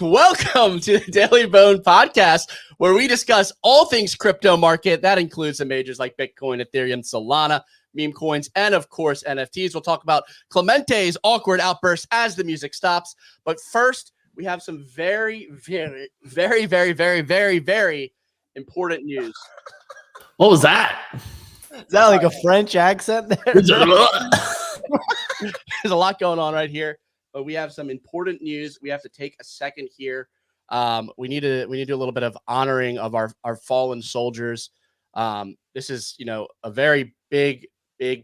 Welcome to the Daily Bone podcast, where we discuss all things crypto market. That includes the majors like Bitcoin, Ethereum, Solana, meme coins, and of course, NFTs. We'll talk about Clemente's awkward outbursts as the music stops. But first, we have some very important news. What was that? Is that like a French accent there? There's a lot going on right here, but we have some important news. We have to take a second here. We need to do a little bit of honoring of our fallen soldiers. This is, a very big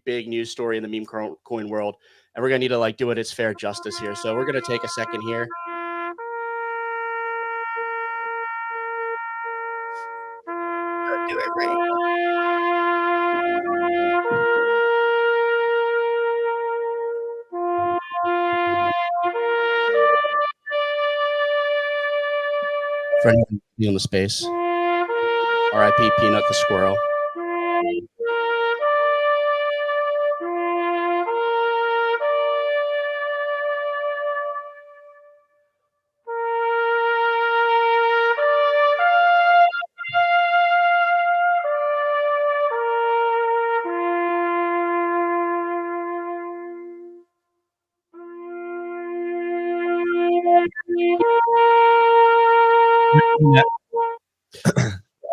news story in the meme coin world, and we're gonna need to do it its fair justice here. So we're gonna take a second here. Do it right. For anyone in the space, R.I.P. PNUT the squirrel.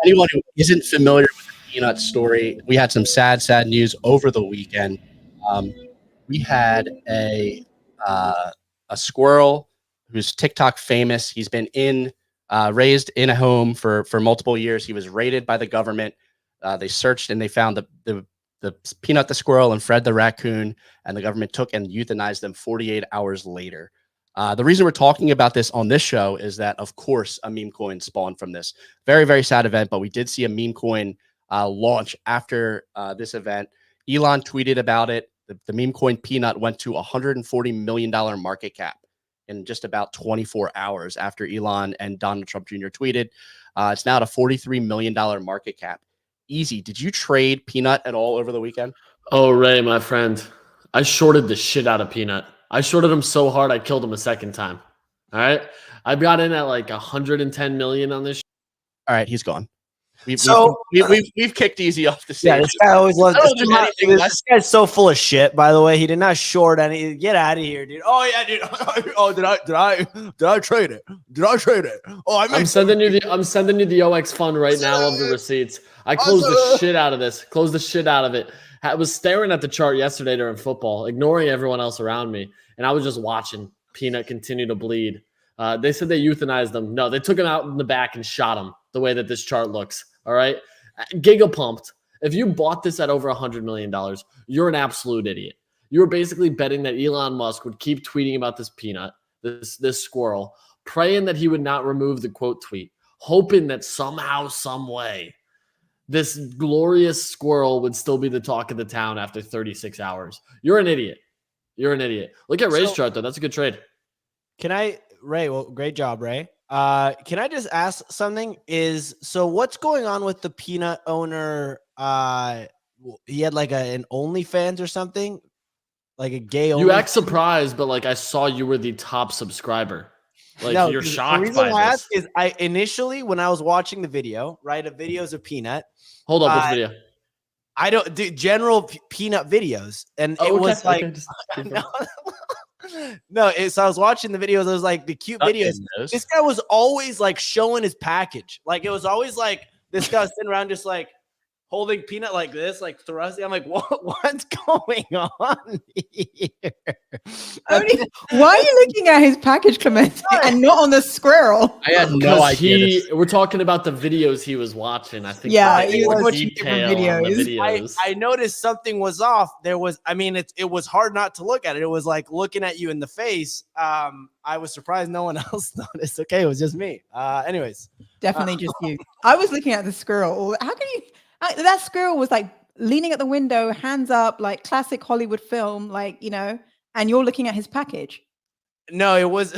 Anyone who isn't familiar with the PNUT story, we had some sad news over the weekend. We had a squirrel who's TikTok famous. He's been raised in a home for multiple years. He was raided by the government. They searched and they found the PNUT the squirrel and Fred the raccoon, and the government took and euthanized them 48 hours later. The reason we're talking about this on this show is that, of course, a meme coin spawned from this. Very sad event, but we did see a meme coin launch after this event. Elon tweeted about it. The meme coin PNUT went to $140 million market cap in just about 24 hours after Elon and Donald Trump Jr. tweeted. It's now at a $43 million market cap. Easy. Did you trade PNUT at all over the weekend? Oh, Ray, my friend. I shorted the shit out of PNUT. I shorted him so hard I killed him a second time. All right. I got in at like 110 million on this. All right, he's gone. We've kicked Easy off the stage. Yeah, this guy always loves this guy's so full of shit, by the way. He did not short any. Get out of here, dude. Oh yeah, dude. Oh, did I trade it? Did I trade it? Oh, I'm sending you the OX fund right now of the receipts. I closed the shit out of this. Closed the shit out of it. I was staring at the chart yesterday during football, ignoring everyone else around me, and I was just watching PNUT continue to bleed. They said they euthanized them. No, they took him out in the back and shot him the way that this chart looks, all right? Giga pumped. If you bought this at over $100 million, you're an absolute idiot. You were basically betting that Elon Musk would keep tweeting about this PNUT, this squirrel, praying that he would not remove the quote tweet, hoping that somehow, some way, this glorious squirrel would still be the talk of the town after 36 hours. You're an idiot. You're an idiot. Look at Ray's chart, though. That's a good trade. Ray, well, great job, Ray. Can I just ask something? So what's going on with the PNUT owner? He had like an OnlyFans or something? Like a gay OnlyFans? You act surprised, but I saw you were the top subscriber. You're shocked by this. The reason why I ask is I initially, when I was watching the video, right, of videos of PNUT. Hold up, which video? I don't do general PNUT videos. And it was like, so I was watching the videos. I was like, the cute videos. This guy was always like showing his package. Like, it was always like this guy was sitting around just like holding PNUT like this, like thrusting. I'm like, what's going on here? Why are you looking at his package, Clement, and not on the squirrel? I had no idea. We're talking about the videos he was watching. I think. Yeah, he was watching different videos. I noticed something was off. It was hard not to look at it. It was like looking at you in the face. I was surprised no one else noticed. Okay, it was just me. Anyways, definitely just you. I was looking at the squirrel. How can you? That squirrel was like leaning at the window, hands up, like classic Hollywood film, and you're looking at his package. No, it was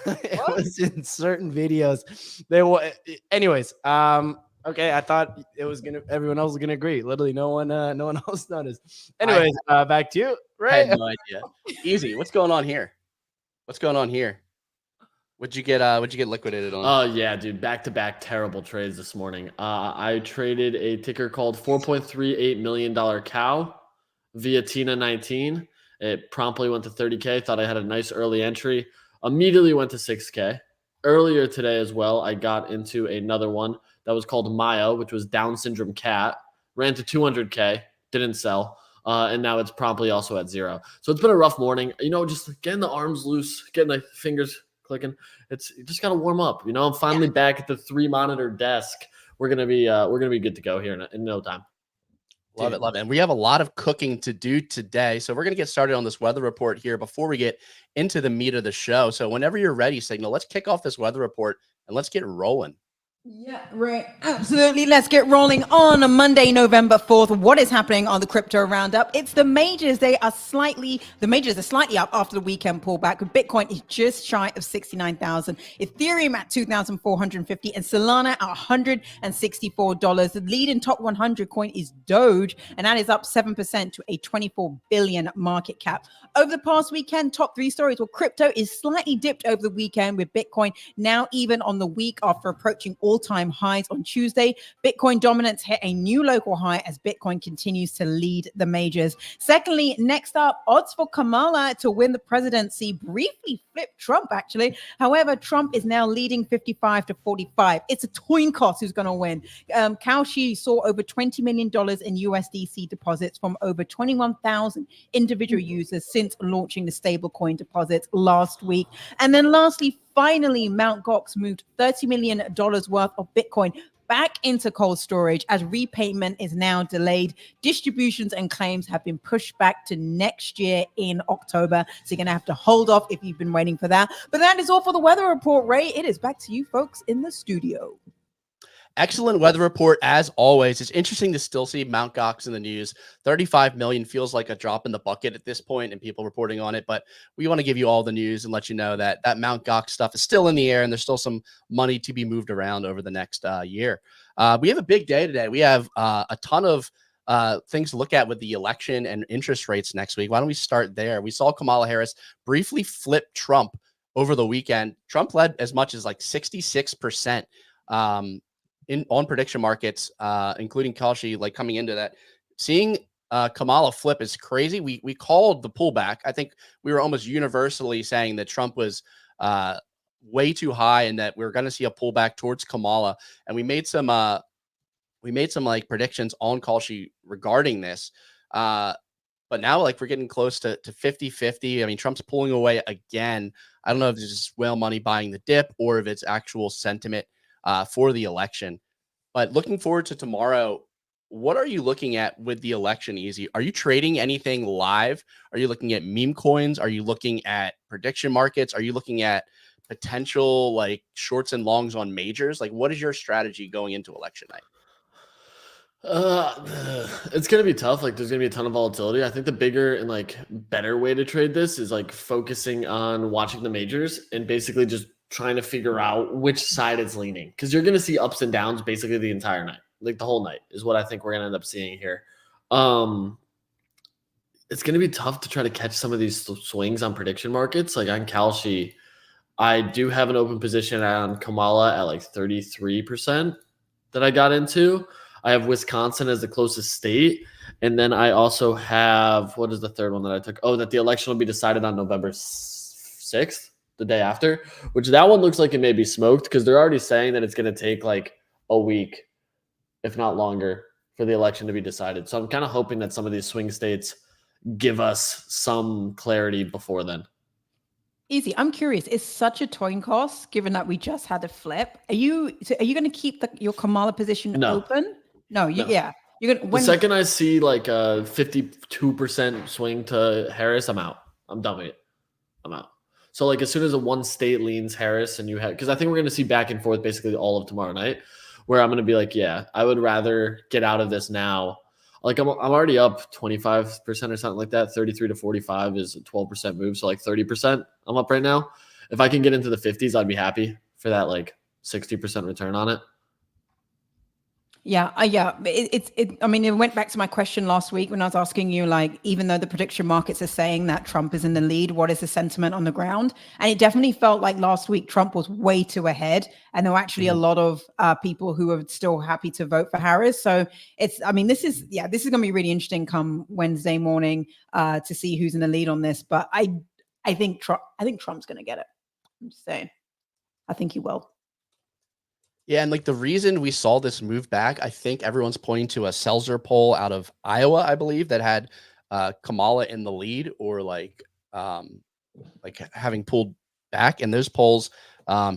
it was in certain videos. Anyways, okay, I thought everyone else was gonna agree. Literally no one else noticed. Anyways, back to you. Right. I had no idea. Easy. What's going on here? What'd you get liquidated on? Oh yeah, dude, back-to-back terrible trades this morning. I traded a ticker called $4.38 million cow via Tina 19. It promptly went to 30K. Thought I had a nice early entry. Immediately went to 6K. Earlier today as well, I got into another one that was called Mayo, which was Down syndrome cat. Ran to 200K, didn't sell. And now it's promptly also at 0. So it's been a rough morning. Just getting the arms loose, getting the fingers clicking. You just gotta warm up. I'm finally back at the 3-monitor desk. We're gonna be good to go here in no time. Love it. And we have a lot of cooking to do today. So we're going to get started on this weather report here before we get into the meat of the show. So whenever you're ready, Signal, let's kick off this weather report and let's get rolling. Yeah, right. Absolutely. Let's get rolling on a Monday, November 4th. What is happening on the crypto roundup? It's the majors. The majors are slightly up after the weekend pullback. Bitcoin is just shy of 69,000. Ethereum at 2,450 and Solana at $164. The lead in top 100 coin is Doge, and that is up 7% to a 24 billion market cap. Over the past weekend, top 3 stories. Well, crypto is slightly dipped over the weekend with Bitcoin now even on the week after approaching all-time highs on Tuesday. Bitcoin dominance hit a new local high as Bitcoin continues to lead the majors. Secondly, next up, odds for Kamala to win the presidency briefly flipped Trump, actually. However, Trump is now leading 55 to 45. It's a coin toss who's going to win. Kalshi saw over $20 million in USDC deposits from over 21,000 individual users since launching the stablecoin deposits last week. And then lastly, finally, Mt. Gox moved $30 million worth of Bitcoin back into cold storage as repayment is now delayed. Distributions and claims have been pushed back to next year in October. So you're going to have to hold off if you've been waiting for that. But that is all for the weather report, Ray. It is back to you folks in the studio. Excellent weather report as always. It's interesting to still see Mt. Gox in the news. 35 million feels like a drop in the bucket at this point and people reporting on it, but we want to give you all the news and let you know that Mt. Gox stuff is still in the air and there's still some money to be moved around over the next year. We have a big day today. We have a ton of things to look at with the election and interest rates next week. Why don't we start there? We saw Kamala Harris briefly flip Trump over the weekend. Trump led as much as like 66%. On prediction markets, including Kalshi, like coming into that, seeing Kamala flip is crazy. We called the pullback. I think we were almost universally saying that Trump was way too high and that we were going to see a pullback towards Kamala. And we made some like predictions on Kalshi regarding this. But now like we're getting close to 50-50. I mean, Trump's pulling away again. I don't know if it's just whale money buying the dip or if it's actual sentiment for the election. But looking forward to tomorrow, what are you looking at with the election, Easy? Are you trading anything live? Are you looking at meme coins? Are you looking at prediction markets? Are you looking at potential like shorts and longs on majors? Like, what is your strategy going into election night? It's gonna be tough. Like, there's gonna be a ton of volatility. I think the bigger and like better way to trade this is like focusing on watching the majors and basically just trying to figure out which side it's leaning, because you're going to see ups and downs basically the entire night. Like the whole night is what I think we're going to end up seeing here. It's going to be tough to try to catch some of these swings on prediction markets. Like on Kalshi, I do have an open position on Kamala at like 33% that I got into. I have Wisconsin as the closest state. And then I also have, what is the third one that I took? Oh, that the election will be decided on November 6th. The day after, which that one looks like it may be smoked because they're already saying that it's going to take like a week, if not longer, for the election to be decided. So I'm kind of hoping that some of these swing states give us some clarity before then. Easy. I'm curious. It's such a coin cost, given that we just had a flip. Are you going to keep your Kamala position open? No. Yeah. You're gonna. The second I see like a 52% swing to Harris, I'm out. I'm done with it. I'm out. So like as soon as a one state leans Harris and you have, because I think we're going to see back and forth basically all of tomorrow night, where I'm going to be like, yeah, I would rather get out of this now. Like I'm already up 25% or something like that. 33 to 45 is a 12% move. So like 30% I'm up right now. If I can get into the 50s, I'd be happy for that like 60% return on it. Yeah, I mean, it went back to my question last week when I was asking you, like, even though the prediction markets are saying that Trump is in the lead, what is the sentiment on the ground? And it definitely felt like last week Trump was way too ahead, and there were actually a lot of people who were still happy to vote for Harris. So I mean, this is going to be really interesting come Wednesday morning to see who's in the lead on this. But I think Trump's going to get it. I'm just saying, I think he will. Yeah, and like the reason we saw this move back, I think everyone's pointing to a Seltzer poll out of Iowa, I believe, that had Kamala in the lead, or like having pulled back. And those polls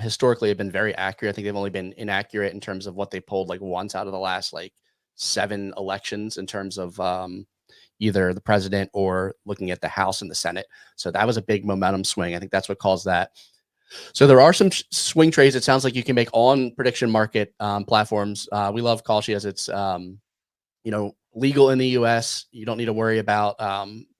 historically have been very accurate. I think they've only been inaccurate in terms of what they polled like once out of the last like 7 elections in terms of either the president or looking at the House and the Senate. So that was a big momentum swing. I think that's what caused that. So there are some swing trades. It sounds like you can make on prediction market platforms. We love Kalshi as it's legal in the US. You don't need to worry about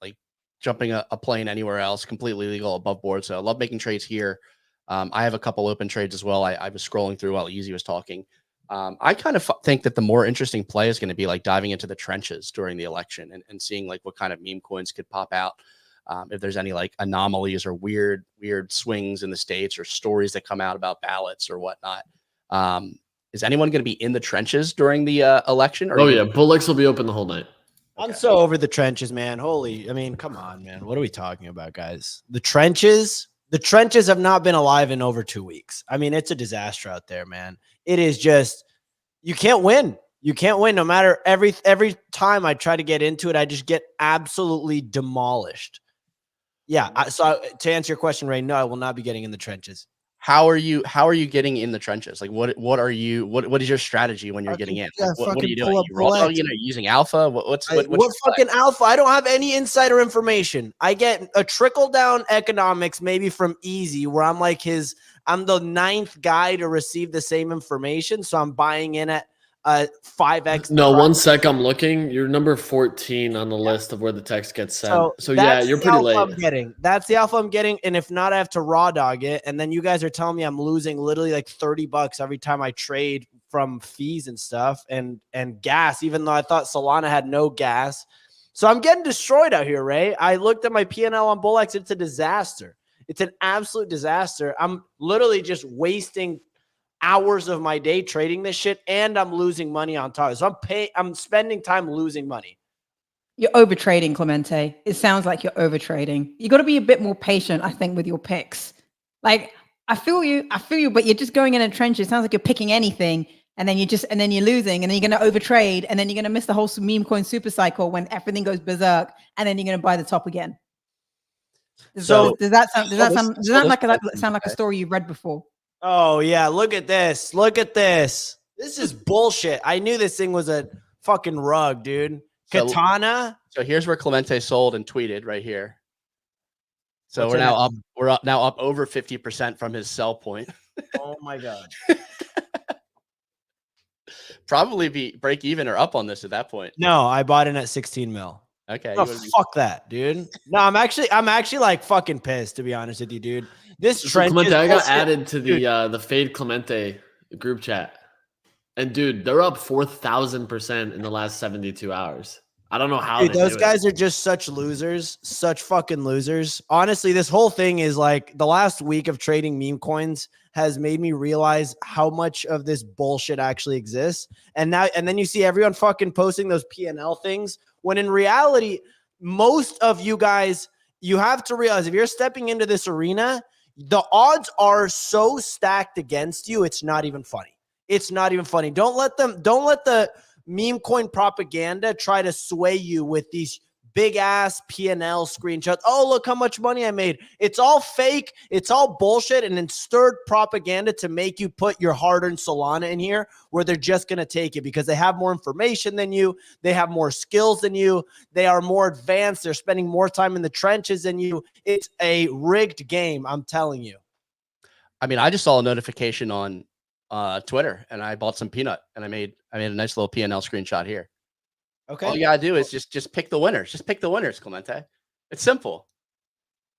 like jumping a plane anywhere else. Completely legal, above board. So I love making trades here. I have a couple open trades as well. I was scrolling through while Easy was talking. I kind of think that the more interesting play is going to be like diving into the trenches during the election and seeing like what kind of meme coins could pop out. If there's any like anomalies or weird swings in the states or stories that come out about ballots or whatnot. Is anyone going to be in the trenches during the election? Oh yeah, Bullocks will be open the whole night. Okay. I'm so over the trenches, man. I mean, come on, man. What are we talking about, guys? The trenches have not been alive in over 2 weeks. I mean, it's a disaster out there, man. It is just, you can't win. You can't win no matter every time I try to get into it, I just get absolutely demolished. Yeah. So to answer your question, Ray, no, I will not be getting in the trenches. How are you getting in the trenches? Like what is your strategy when you're getting in? Like, what are you doing? You using alpha? What fucking alpha? I don't have any insider information. I get a trickle down economics maybe from Easy, where I'm like I'm the 9th guy to receive the same information. So I'm buying in at 5x. No, 1 sec. I'm looking. You're number 14 on the list of where the text gets sent. So yeah, you're pretty late. That's the alpha I'm getting. And if not, I have to raw dog it. And then you guys are telling me I'm losing literally like $30 every time I trade from fees and stuff and gas, even though I thought Solana had no gas. So I'm getting destroyed out here, Ray. I looked at my P&L on Bullx. It's a disaster. It's an absolute disaster. I'm literally just wasting hours of my day trading this shit, and I'm losing money on top. So I'm spending time losing money. You're over trading, Clemente. It sounds like you're over trading. You got to be a bit more patient, I think, with your picks. Like, I feel you, but you're just going in a trench. It sounds like you're picking anything, and then you're losing, and then you're going to overtrade, and then you're going to miss the whole meme coin super cycle when everything goes berserk, and then you're going to buy the top again. Does that sound like a story you've read before? Oh, yeah. Look at this. Look at this. This is bullshit. I knew this thing was a fucking rug, dude. Katana. So here's where Clemente sold and tweeted right here. So we're now up over 50% from his sell point. Oh my God. Probably break even or up on this at that point. No, I bought in at 16 mil. Okay. No, fuck that, dude. No, I'm actually like fucking pissed, to be honest with you, dude. This trend. Clemente, I got added to the Fade Clemente group chat, and dude, they're up 4,000% in the last 72 hours. I don't know how. Dude, those guys are just such losers, such fucking losers. Honestly, this whole thing is like the last week of trading meme coins has made me realize how much of this bullshit actually exists. And then you see everyone fucking posting those PNL things, when in reality, most of you guys, you have to realize if you're stepping into this arena, the odds are so stacked against you. It's not even funny. It's not even funny. Don't let the meme coin propaganda try to sway you with these big ass P&L screenshots. Oh, look how much money I made. It's all fake. It's all bullshit and stirred propaganda to make you put your hard-earned Solana in here where they're just going to take it because they have more information than you. They have more skills than you. They are more advanced. They're spending more time in the trenches than you. It's a rigged game, I'm telling you. I mean, I just saw a notification on Twitter and I bought some PNUT and I made a nice little P&L screenshot here. Okay. All you gotta do is just pick the winners. Just pick the winners, Clemente. It's simple.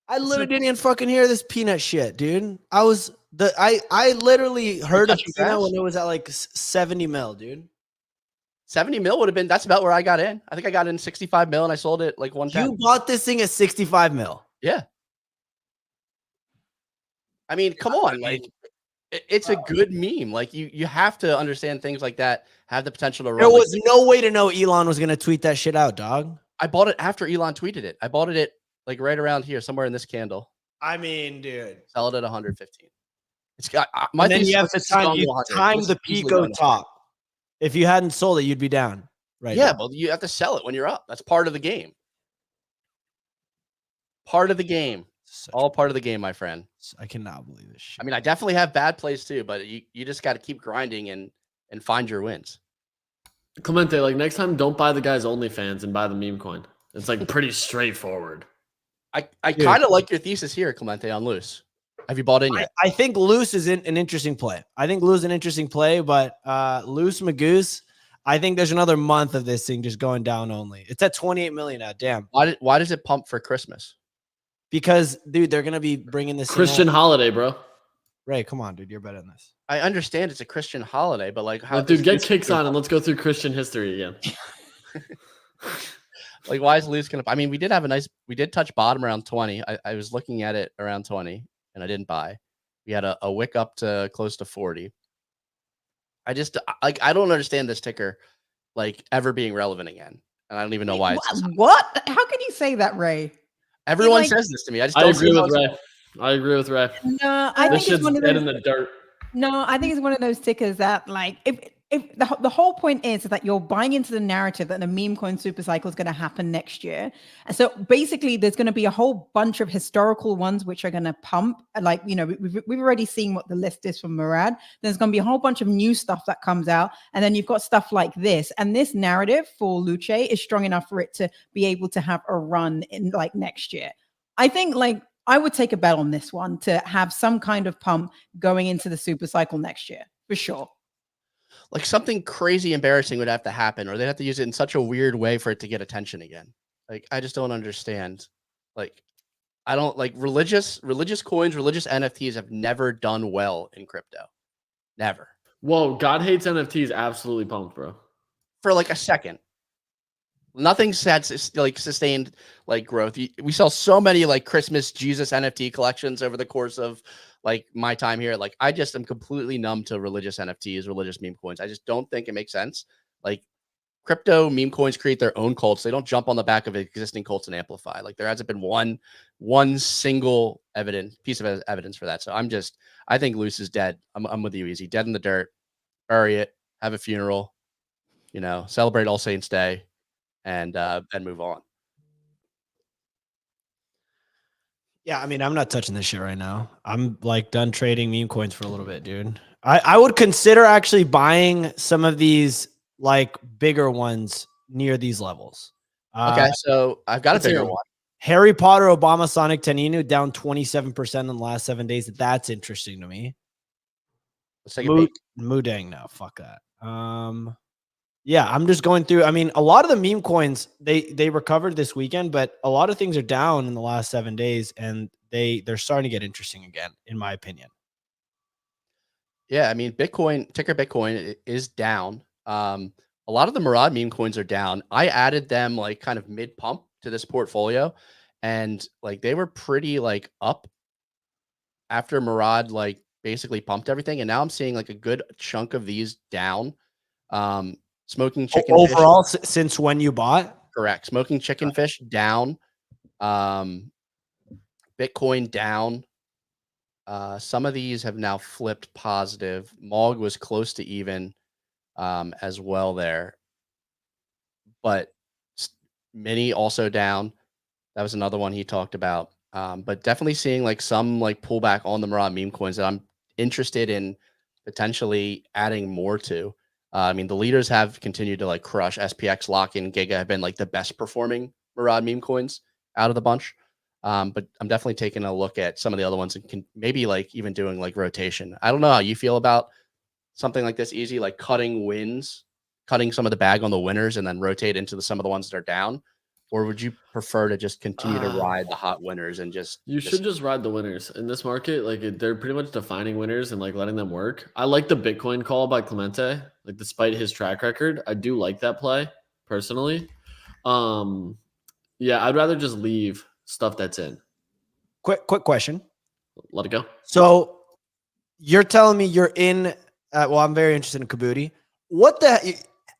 I literally didn't even fucking hear this PNUT shit, dude. I literally heard of PNUT when it was at like 70 mil, dude. 70 mil would have been, that's about where I got in. I think I got in 65 mil and I sold it like 110. You bought this thing at 65 mil. Yeah. I mean, come on. Like, it's a good meme. Like, you have to understand things like that have the potential to run. There was no way to know Elon was going to tweet that shit out, dog. I bought it after Elon tweeted it. I bought it at like right around here, somewhere in this candle. I mean, dude. Sell it at 115. It's got my. And then you have to time the Pico top. If you hadn't sold it, you'd be down. Right. Yeah, well, you have to sell it when you're up. That's part of the game. Part of the game. All part of the game, my friend. I cannot believe this shit. I mean, I definitely have bad plays too, but you just got to keep grinding and find your wins. Clemente, like next time, don't buy the guy's OnlyFans and buy the meme coin. It's like pretty straightforward. I kind of like your thesis here, Clemente, on loose. Have you bought in yet? I think loose is an interesting play. I think loose is an interesting play, but loose Magoose, I think there's another month of this thing just going down only. It's at 28 million now. Damn. Why does it pump for Christmas? Because, dude, they're going to be bringing this Christian holiday, bro. Ray, come on, dude. You're better than this. I understand it's a Christian holiday, but like how dude, get kicks on and let's go through Christian history again. Like, why is loose going to, I mean, we did touch bottom around 20. I was looking at it around 20 and I didn't buy. We had a wick up to close to 40. I just like, I don't understand this ticker like ever being relevant again. And I don't even know why. What? How can you say that, Ray? Everyone says this to me. I just don't agree with Ray. I agree with Ray. No, I think it's one of those, dead in the dirt. No, I think it's one of those tickers that, like, if the whole point is that you're buying into the narrative that the meme coin super cycle is going to happen next year, and so basically there's going to be a whole bunch of historical ones which are going to pump. Like, you know, we've already seen what the list is from Murad. There's going to be a whole bunch of new stuff that comes out, and then you've got stuff like this, and this narrative for Luce is strong enough for it to be able to have a run in like next year. I think like I would take a bet on this one to have some kind of pump going into the super cycle next year for sure. Like something crazy embarrassing would have to happen, or they'd have to use it in such a weird way for it to get attention again. Like, I just don't understand. Like, I don't like religious coins, religious NFTs have never done well in crypto. Never. Whoa, God hates NFTs absolutely pumped, bro. For like a second. Nothing's had like sustained like growth. We saw so many like Christmas Jesus NFT collections over the course of like my time here. Like, I just am completely numb to religious NFTs, religious meme coins. I just don't think it makes sense. Like, crypto meme coins create their own cults. They don't jump on the back of existing cults and amplify. Like, there hasn't been one single piece of evidence for that. So I think loose is dead. I'm with you, Easy. Dead in the dirt. Bury it. Have a funeral. You know, celebrate All Saints Day. And move on. Yeah, I mean, I'm not touching this shit right now. I'm like done trading meme coins for a little bit, dude. I would consider actually buying some of these like bigger ones near these levels. Okay, so I've got a bigger one. Harry Potter, Obama, Sonic, Teninu down 27% in the last 7 days. That's interesting to me. Let's take a peek. Mudang, no, fuck that. Yeah, I'm just going through. I mean, a lot of the meme coins, they recovered this weekend, but a lot of things are down in the last 7 days, and they're starting to get interesting again, in my opinion. Yeah, I mean, ticker Bitcoin is down. A lot of the Murad meme coins are down. I added them like kind of mid pump to this portfolio, and like they were pretty like up after Murad like basically pumped everything, and now I'm seeing like a good chunk of these down. Smoking chicken overall fish, since when you bought? Correct. Smoking chicken fish down. Bitcoin down. Some of these have now flipped positive. Mog was close to even as well there. But Mini also down. That was another one he talked about. But definitely seeing like some like pullback on the Murad meme coins that I'm interested in potentially adding more to. I mean, the leaders have continued to like crush. SPX, Lock, and Giga have been like the best performing Murad meme coins out of the bunch. But I'm definitely taking a look at some of the other ones and maybe like even doing like rotation. I don't know how you feel about something like this, Easy, like cutting some of the bag on the winners and then rotate into some of the ones that are down. or would you prefer to just continue to ride the hot winners and just? You should just ride the winners in this market. Like they're pretty much defining winners and like letting them work. I like the Bitcoin call by Clemente. Like despite his track record, I do like that play personally. Yeah, I'd rather just leave stuff that's in. Quick question. Let it go. So you're telling me you're in? Well, I'm very interested in Kabuti. What the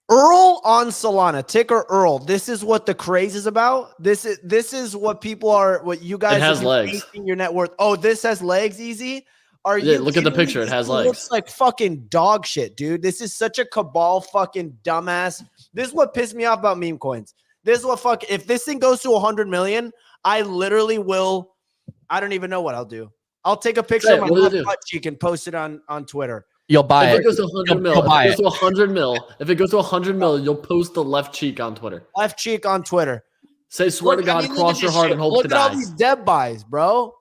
Earl on Solana, ticker Earl. This is what the craze is about. This is what people are. What you guys it has are legs. Your net worth. Oh, this has legs. Easy. Are Yeah, you? look at the picture. It has legs. Looks like fucking dog shit, dude. This is such a cabal, fucking dumbass. This is what pissed me off about meme coins. This is what if this thing goes to 100 million, I literally will. I don't even know what I'll do. I'll take a picture of my butt cheek and post it on Twitter. You'll buy it. If it goes to 100 mil, if it goes to 100 mil, if it goes to 100 mil, you'll post the left cheek on Twitter. Left cheek on Twitter. Say, swear to God, cross your heart and hope to die. Look at all these dev buys, bro.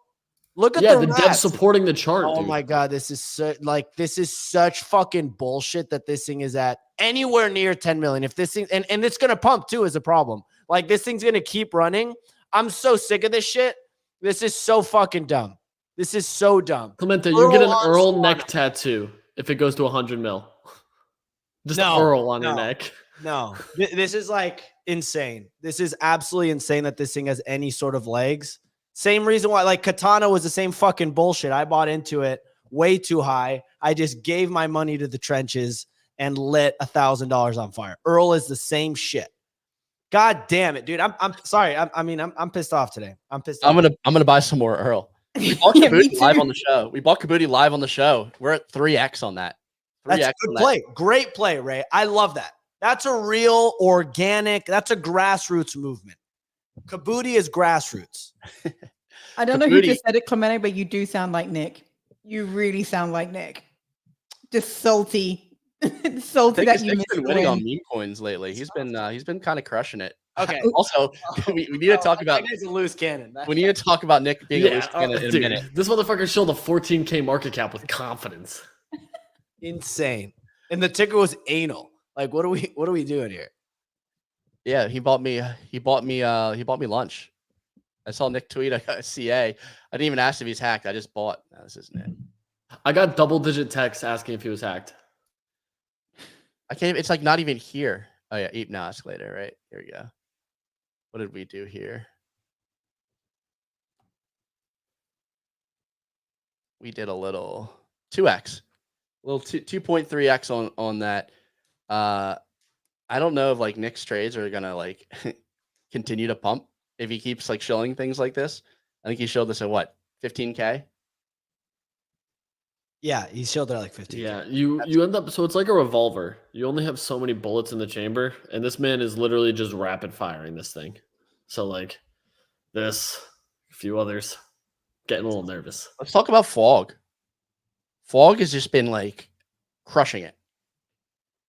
Look at the dev supporting the chart. Oh my God, this is such fucking bullshit that this thing is at anywhere near 10 million. If this thing and it's gonna pump too is a problem. Like this thing's gonna keep running. I'm so sick of this shit. This is so fucking dumb. This is so dumb. Clemente, you get an Earl neck tattoo if it goes to 100 mil. Just Earl on your neck. No, this is like insane. This is absolutely insane that this thing has any sort of legs. Same reason why like Katana was the same fucking bullshit. I bought into it way too high. I just gave my money to the trenches and lit $1,000 on fire. Earl is the same shit. God damn it, dude. I'm sorry. I'm pissed off today. I'm pissed off. I'm gonna buy some more Earl. We bought Kabuti live on the show. We bought Kabuti live on the show. We're at 3x on that. 3x. That's a good play. Great play, Ray. I love that. That's a real organic. That's a grassroots movement. Kabuti is grassroots. I don't know who just said it, Clemente, but you do sound like Nick. You really sound like Nick. Just salty, salty that you missed. He's been winning on meme coins lately. He's been kind of crushing it. Okay. Also, we need to talk about. He's a loose cannon. We need to talk about Nick being a loose cannon in a minute. This motherfucker showed the 14K market cap with confidence. Insane. And the ticker was anal. Like, what are we doing here? Yeah, he bought me lunch. I saw Nick tweet I got a CA. I didn't even ask if he's hacked. I just bought. No, this isn't it. I got double-digit texts asking if he was hacked. I can't. It's like not even here. Oh yeah, eat now escalator. Right here we go. What did we do here? We did a little 2x, a little 2.3x on that. I don't know if like Nick's trades are gonna like continue to pump if he keeps like showing things like this. I think he showed this at what 15K. Yeah, he showed it at like 15. Yeah, you end up, so it's like a revolver. You only have so many bullets in the chamber, and this man is literally just rapid firing this thing. So like this, a few others, getting a little nervous. Let's talk about Fog. Fog has just been like crushing it,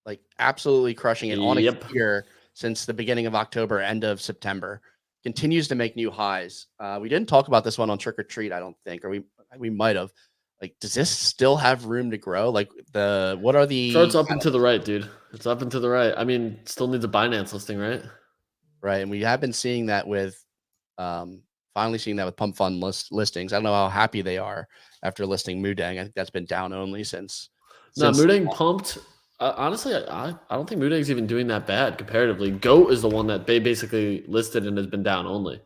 like absolutely crushing it on a year since the beginning of October, end of September. Continues to make new highs. We didn't talk about this one on Trick or Treat, I don't think, or we might have. Like, does this still have room to grow? Like, what are the charts up and to the right, dude? It's up and to the right. I mean, still needs a Binance listing, right? Right, and we have been seeing that with, finally seeing that with Pump Fund listings. I don't know how happy they are after listing Moodang. I think that's been down only since. No, Moodang pumped. Honestly, I don't think Moodang's even doing that bad comparatively. Goat is the one that they basically listed and has been down only.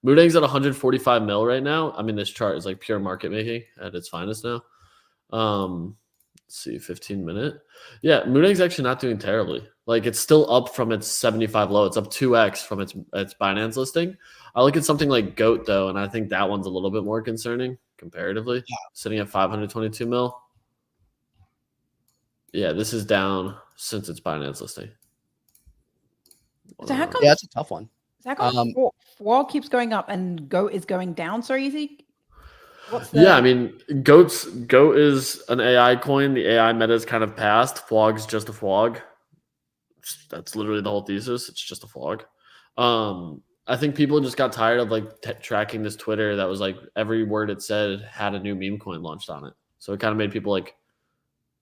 Moodang's at 145 mil right now. I mean, this chart is like pure market making at its finest now. Let's see, 15-minute. Yeah, Moodang's actually not doing terribly. Like, it's still up from its 75 low. It's up 2x from its Binance listing. I look at something like Goat, though, and I think that one's a little bit more concerning comparatively. Yeah. Sitting at 522 mil. Yeah, this is down since its Binance listing. So how come? Yeah, that's a tough one. Is that Wall keeps going up and Goat is going down so easy? Yeah, I mean, Goat is an AI coin. The AI meta is kind of passed. Flog's just a flog. That's literally the whole thesis. It's just a flog. I think people just got tired of like tracking this Twitter that was like every word it said had a new meme coin launched on it. So it kind of made people like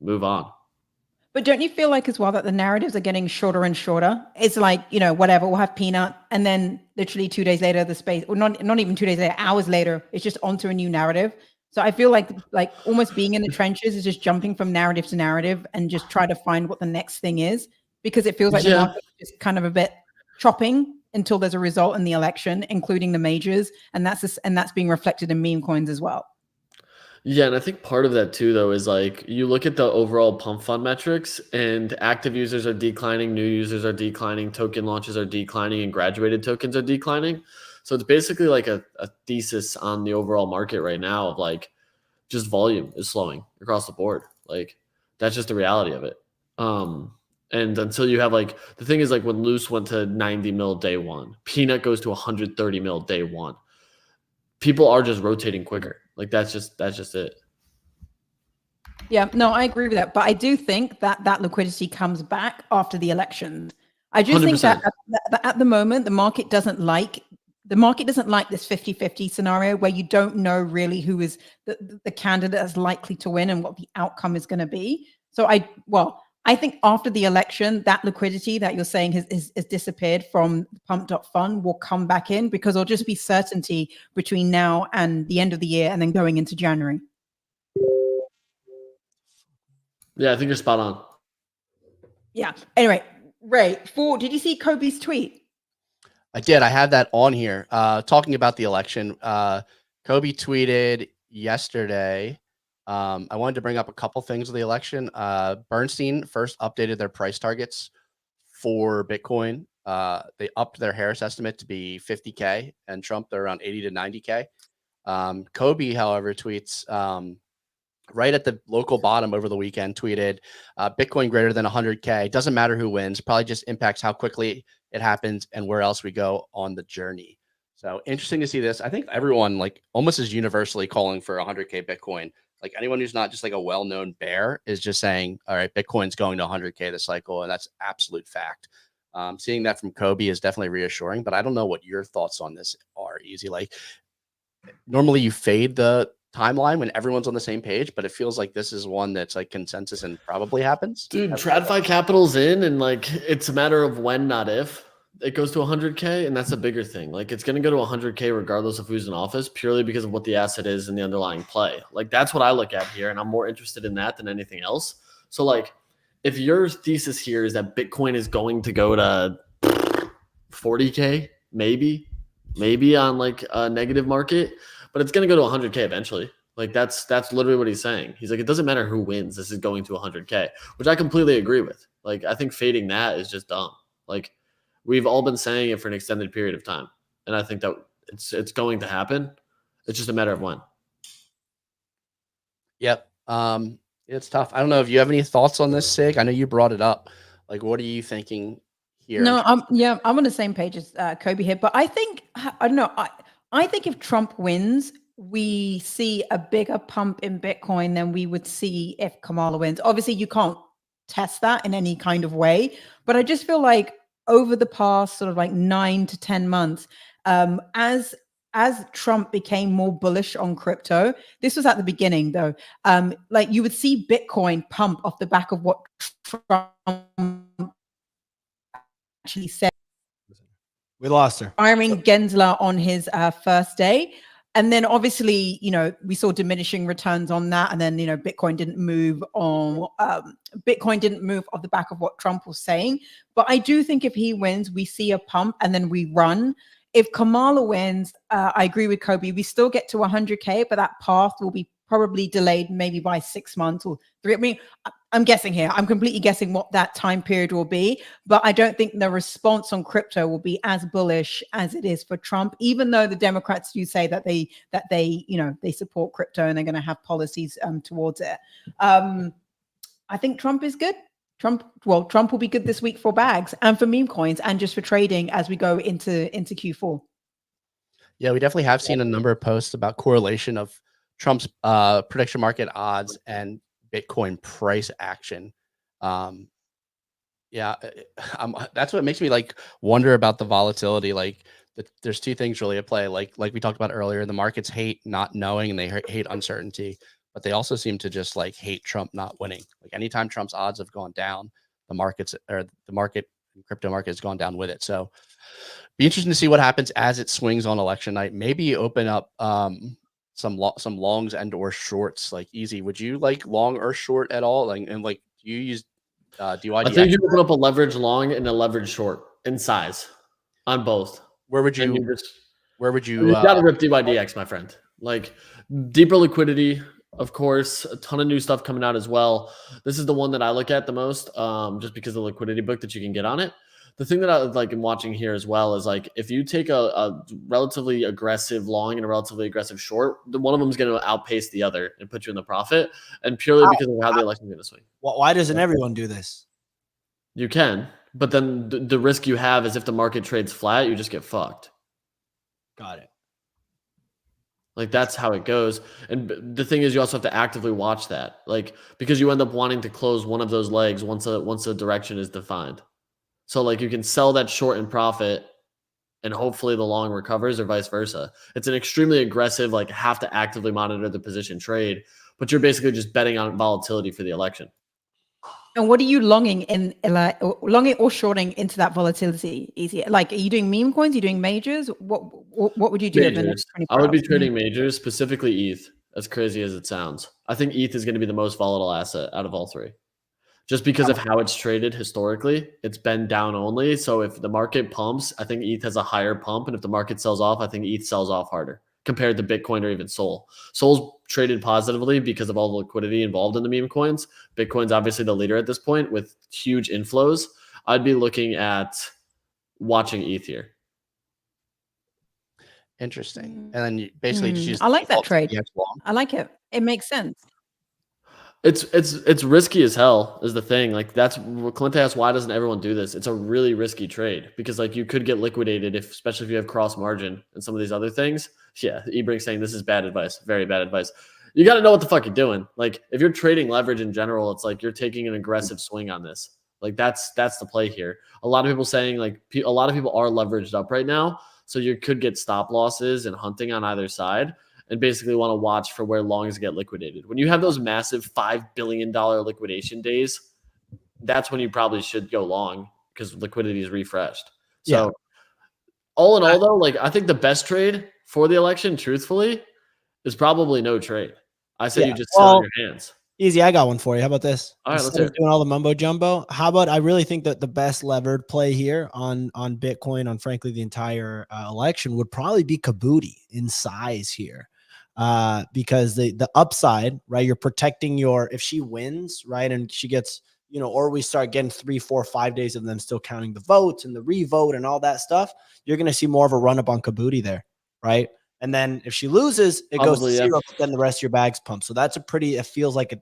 move on. But don't you feel like as well that the narratives are getting shorter and shorter? It's like, whatever, we'll have PNUT, and then literally 2 days later, the space, or not even 2 days later, hours later, it's just onto a new narrative. So I feel like almost being in the trenches is just jumping from narrative to narrative and just try to find what the next thing is, because it feels like the market is just kind of a bit chopping until there's a result in the election, including the majors, and that's being reflected in meme coins as well. Yeah, and I think part of that too, though, is like you look at the overall pump fund metrics, and active users are declining, new users are declining, token launches are declining, and graduated tokens are declining. So it's basically like a thesis on the overall market right now of like just volume is slowing across the board. Like that's just the reality of it. And until you have like the thing is like when Loose went to 90 mil day one, Peanut goes to 130 mil day one. People are just rotating quicker. Like that's just it. Yeah, no, I agree with that. But I do think that liquidity comes back after the election. I just 100%. Think that at the moment, the market doesn't like this 50-50 scenario where you don't know really who is the candidate that's likely to win and what the outcome is going to be. So I think after the election, that liquidity that you're saying has disappeared from the pump.fund will come back in, because there'll just be certainty between now and the end of the year and then going into January. Yeah, I think you're spot on. Yeah. Anyway, Ray, did you see Kobe's tweet? I did. I have that on here. Talking about the election, Kobe tweeted yesterday. I wanted to bring up a couple things of the election. Bernstein first updated their price targets for Bitcoin. They upped their Harris estimate to be 50K, and Trump, they're around 80 to 90K. Kobe, however, tweets right at the local bottom over the weekend, tweeted Bitcoin greater than 100K. Doesn't matter who wins, probably just impacts how quickly it happens and where else we go on the journey. So interesting to see this. I think everyone like almost is universally calling for 100K Bitcoin. Like anyone who's not just like a well-known bear is just saying, all right, Bitcoin's going to 100K this cycle. And that's absolute fact. Seeing that from Kobe is definitely reassuring, but I don't know what your thoughts on this are. Easy. Like normally you fade the timeline when everyone's on the same page, but it feels like this is one that's like consensus and probably happens. Dude, TradFi Capital's in, and like it's a matter of when, not if. It goes to 100K, and that's a bigger thing. Like it's going to go to 100K regardless of who's in office, purely because of what the asset is and the underlying play. Like that's what I look at here, and I'm more interested in that than anything else. So like if your thesis here is that Bitcoin is going to go to 40K, maybe on like a negative market, but it's going to go to 100K eventually. Like that's literally what he's saying. He's like, it doesn't matter who wins. This is going to 100K, which I completely agree with. Like I think fading that is just dumb. Like we've all been saying it for an extended period of time, and I think that it's going to happen. It's just a matter of when. Yep. It's tough. I don't know if you have any thoughts on this, Sig. I know you brought it up. Like, what are you thinking here? No, I'm on the same page as Kobe here, but I think I don't know. I think if Trump wins, we see a bigger pump in Bitcoin than we would see if Kamala wins. Obviously, you can't test that in any kind of way, but I just feel like over the past sort of like 9 to 10 months, as Trump became more bullish on crypto, this was at the beginning though, like you would see Bitcoin pump off the back of what Trump actually said. We lost her. Firing Gensler on his first day. And then obviously, we saw diminishing returns on that. And then, Bitcoin didn't move off the back of what Trump was saying. But I do think if he wins, we see a pump and then we run. If Kamala wins, I agree with Kobe. We still get to 100K, but that path will be probably delayed maybe by 6 months or 3. I mean, I'm guessing here. I'm completely guessing what that time period will be, but I don't think the response on crypto will be as bullish as it is for Trump, even though the Democrats do say that they support crypto and they're going to have policies towards it. I think Trump is good. Trump will be good this week for bags and for meme coins and just for trading as we go into Q4. Yeah, we definitely have seen a number of posts about correlation of Trump's prediction market odds and Bitcoin price action. That's what makes me like wonder about the volatility. Like there's two things really at play. Like we talked about earlier, the markets hate not knowing and they hate uncertainty. but they also seem to just like hate Trump not winning. Like anytime Trump's odds have gone down, the market, crypto market has gone down with it. So be interesting to see what happens as it swings on election night. Maybe open up some longs and or shorts. Like Easy, would you like long or short at all? Like, and like, do you use DYDX? I think you open up a leverage long and a leverage short in size on both. Where would you? You got to rip DYDX, my friend. Like deeper liquidity, of course, a ton of new stuff coming out as well. This is the one that I look at the most, just because of the liquidity book that you can get on it. The thing that I like in watching here as well is like if you take a relatively aggressive long and a relatively aggressive short, one of them is going to outpace the other and put you in the profit, and purely because of how the election is going to swing. Why doesn't everyone do this? You can, but then the risk you have is if the market trades flat, you just get fucked. Got it. Like that's how it goes. And the thing is, you also have to actively watch that, like because you end up wanting to close one of those legs once the direction is defined. So like you can sell that short in profit and hopefully the long recovers or vice versa. It's an extremely aggressive, like have to actively monitor the position trade, but you're basically just betting on volatility for the election. And what are you longing or shorting into that volatility? Easy. Like, are you doing meme coins? Are you doing majors? What would you do? Majors. I would be trading majors, specifically ETH, as crazy as it sounds. I think ETH is going to be the most volatile asset out of all three. Just because of how it's traded historically, it's been down only. So if the market pumps, I think ETH has a higher pump. And if the market sells off, I think ETH sells off harder compared to Bitcoin or even Sol. Sol's traded positively because of all the liquidity involved in the meme coins. Bitcoin's obviously the leader at this point with huge inflows. I'd be looking at watching ETH here. Interesting. And then you basically just use I like that trade. I like it. It makes sense. It's risky as hell is the thing. Like that's what Clint asked, why doesn't everyone do this? It's a really risky trade because like you could get liquidated especially if you have cross margin and some of these other things. Yeah, Ebrink's saying this is bad advice, very bad advice. You got to know what the fuck you're doing. Like if you're trading leverage in general, it's like you're taking an aggressive swing on this. Like that's the play here. A lot of people saying like a lot of people are leveraged up right now, so you could get stop losses and hunting on either side. And basically want to watch for where longs get liquidated. When you have those massive $5 billion liquidation days, that's when you probably should go long because liquidity is refreshed. So all in all, though, like I think the best trade for the election, truthfully, is probably no trade. I say you just sit on your hands. Easy, I got one for you. How about this? All right, Instead of doing all the mumbo jumbo, how about I really think that the best levered play here on Bitcoin, on frankly the entire election, would probably be Kabuti in size here. Because the upside, right? You're protecting if she wins, right? And she gets, or we start getting 3, 4, 5 days of them still counting the votes and the revote and all that stuff, you're going to see more of a run up on Kabuti there, right? And then if she loses, it goes to zero, but then the rest of your bag's pumped. So that's it feels like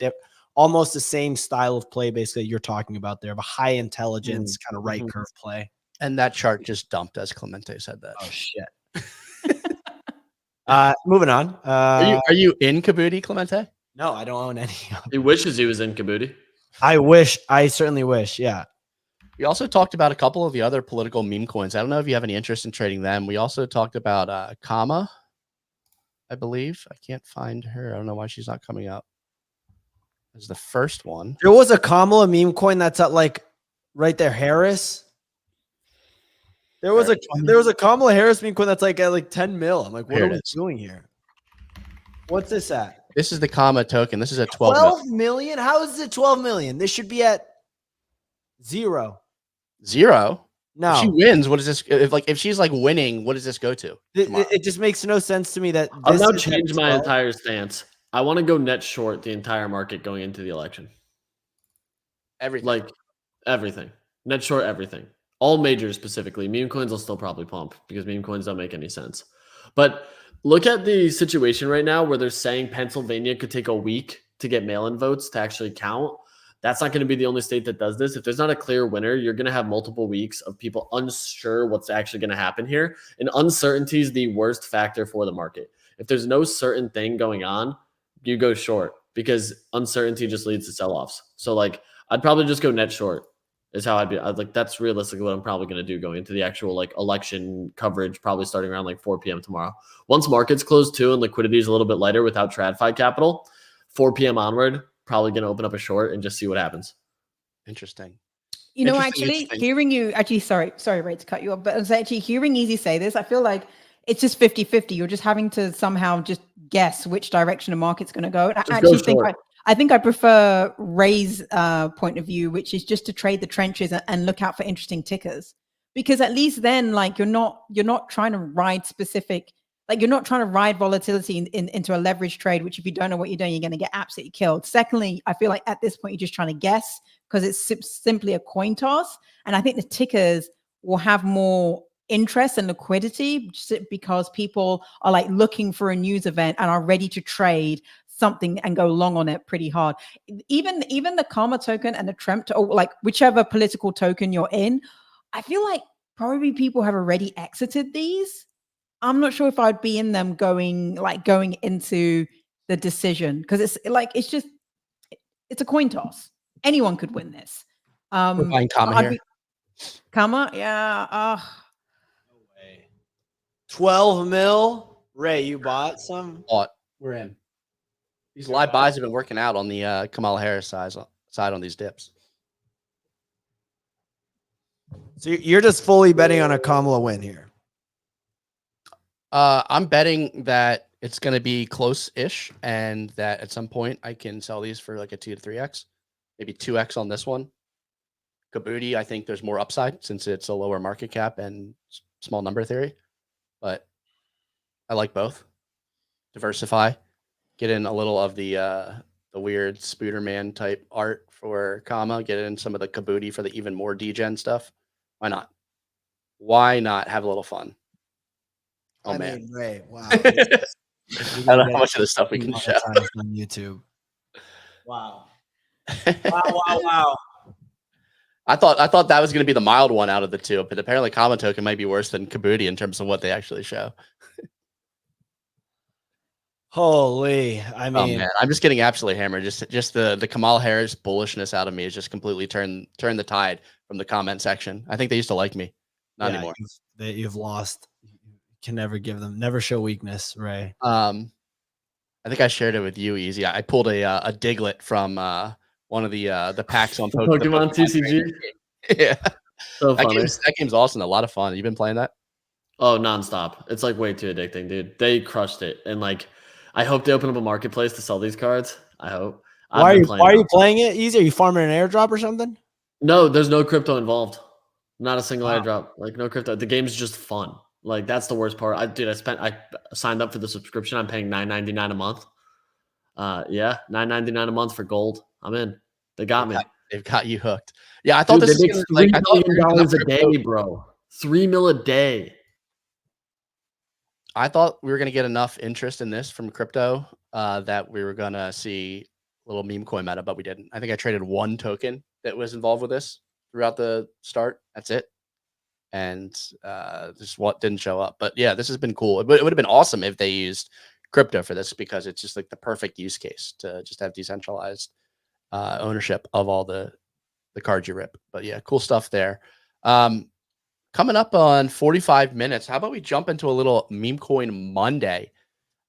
almost the same style of play, basically, you're talking about there, of a high intelligence kind of right curve play. And that chart just dumped as Clemente said that. Oh, shit. Moving on. Are you in Kabuti, Clemente? No, I don't own any. He wishes he was in Kabuti. I certainly wish. Yeah. We also talked about a couple of the other political meme coins. I don't know if you have any interest in trading them. We also talked about Kama, I believe. I can't find her. I don't know why she's not coming up. As the first one. There was a Kamala meme coin that's at like right there, Harris. There was a Kamala Harris meme coin that's like at like 10 mil. I'm like, what are we doing here? What's this at? This is the Kama token. This is at 12 million. How is it 12 million? This should be at 0. No. If she wins, what is this? If she's like winning, what does this go to? It just makes no sense to me that I'll now change my entire stance. I want to go net short the entire market going into the election. Everything. Like everything. Net short everything. All majors specifically. Meme coins will still probably pump because meme coins don't make any sense. But look at the situation right now where they're saying Pennsylvania could take a week to get mail-in votes to actually count. That's not going to be the only state that does this. If there's not a clear winner, you're going to have multiple weeks of people unsure what's actually going to happen here. And uncertainty is the worst factor for the market. If there's no certain thing going on, you go short because uncertainty just leads to sell-offs. So like I'd probably just go net short. Is how I'd like, that's realistically what I'm probably going to do going into the actual like election coverage, probably starting around like 4 p.m. tomorrow. Once markets close too and liquidity is a little bit lighter without TradFi capital, 4 p.m. onward, probably going to open up a short and just see what happens. Interesting. You know, Interesting, actually, hearing you, sorry, Ray, to cut you off, but I was actually hearing Easy say this, I feel like it's just 50-50. You're just having to somehow just guess which direction the market's going to go. And I think I prefer Ray's point of view, which is just to trade the trenches and look out for interesting tickers, because at least then, like, you're not trying to ride specific, like, you're not trying to ride volatility into a leverage trade, which if you don't know what you're doing, you're going to get absolutely killed. Secondly, I feel like at this point, you're just trying to guess because it's simply a coin toss. And I think the tickers will have more interest and liquidity just because people are like looking for a news event and are ready to trade something and go long on it pretty hard. Even the Karma token and the Trump, or like whichever political token you're in, I feel like probably people have already exited these. I'm not sure if I'd be in them going into the decision, because it's a coin toss. Anyone could win this. We're buying Karma here. Karma, yeah. No way. 12 mil. Ray, you bought some? We're in. These live buys have been working out on the Kamala Harris side on these dips. So you're just fully betting on a Kamala win here. I'm betting that it's going to be close-ish, and that at some point I can sell these for like a 2 to 3x, maybe 2x on this one. Kabuti, I think there's more upside since it's a lower market cap and small number theory, but I like both. Diversify, get in a little of the weird Spooderman type art for Kama, get in some of the Kabuti for the even more degen stuff. Why not? Why not have a little fun? Oh, I mean, Ray, wow. I don't know how much of this stuff we can show on YouTube. Wow. Wow. I thought that was going to be the mild one out of the two, but apparently Kama token might be worse than Kabuti in terms of what they actually show. Holy, I mean, oh man, I'm just getting absolutely hammered. Just the Kamala Harris bullishness out of me is just completely turned the tide from the comment section. I think they used to like me, not anymore. You've lost. You can never give them, never show weakness, Ray. I think I shared it with you, Easy. I pulled a Diglett from one of the packs on Pokemon TCG. Yeah, So funny. That game's awesome. A lot of fun. You been playing that? Oh, nonstop. It's like way too addicting, dude. They crushed it, and like, I hope they open up a marketplace to sell these cards. I hope. Why are you playing it easy? Are you farming an airdrop or something? No, there's no crypto involved. Not a single airdrop. Like, no crypto. The game's just fun. Like, that's the worst part. I signed up for the subscription. I'm paying $9.99 a month. Yeah, $9.99 a month for gold. I'm in. They got me. They've got you hooked. Yeah, I thought Dude, this was $3 million a day, bro. $3 million a day. I thought we were going to get enough interest in this from crypto that we were going to see a little meme coin meta, but we didn't. I think I traded one token that was involved with this throughout the start. That's it. And just what didn't show up. But yeah, this has been cool. It would have been awesome if they used crypto for this, because it's just like the perfect use case to just have decentralized ownership of all the cards you rip. But yeah, cool stuff there. Coming up on 45 minutes, how about we jump into a little meme coin Monday?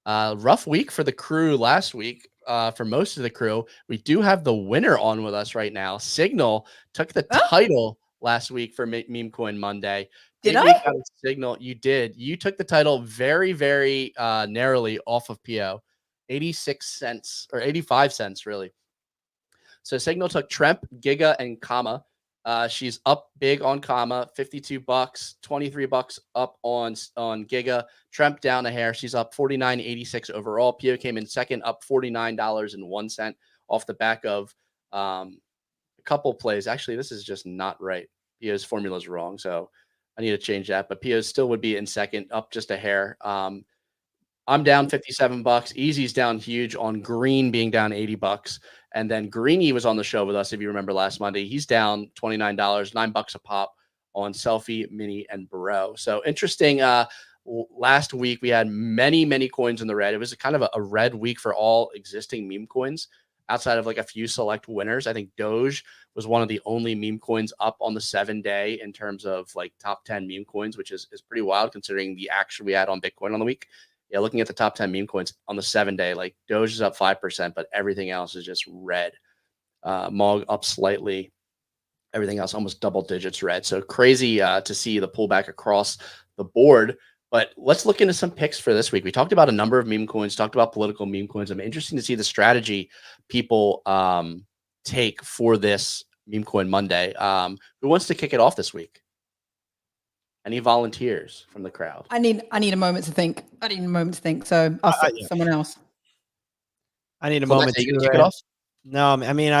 Rough week for the crew last week. For most of the crew, we do have the winner on with us right now. Signal took the title last week for Meme Coin Monday. Did I? Signal, you did. You took the title very, very narrowly off of PO, 86 cents or 85 cents, really. So Signal took Tremp, Giga, and Kama. She's up big on Kama, $52, $23 up on Giga. Tremp down a hair. She's up $49.86 overall. PO came in second, up $49.01 off the back of a couple plays. Actually, this is just not right. PO's formula is wrong, so I need to change that. But PO still would be in second, up just a hair. I'm down $57. Easy's down huge on Green being down $80. And then Greeny was on the show with us, if you remember, last Monday. He's down $29, $9 a pop on Selfie, Mini, and Bro. So interesting. Last week we had many coins in the red. It was kind of a red week for all existing meme coins outside of like a few select winners. I think Doge was one of the only meme coins up on the 7-day in terms of like top 10 meme coins, which is pretty wild considering the action we had on Bitcoin on the week. Yeah, looking at the top 10 meme coins on the 7-day, like Doge is up 5%, but everything else is just red. Mog up slightly. Everything else almost double digits red. So crazy to see the pullback across the board. But let's look into some picks for this week. We talked about a number of meme coins, talked about political meme coins. I'm interested to see the strategy people take for this meme coin Monday. Who wants to kick it off this week? Any volunteers from the crowd? I need a moment to think. So I'll someone else. I need a Clement, moment to kick it off. No, I mean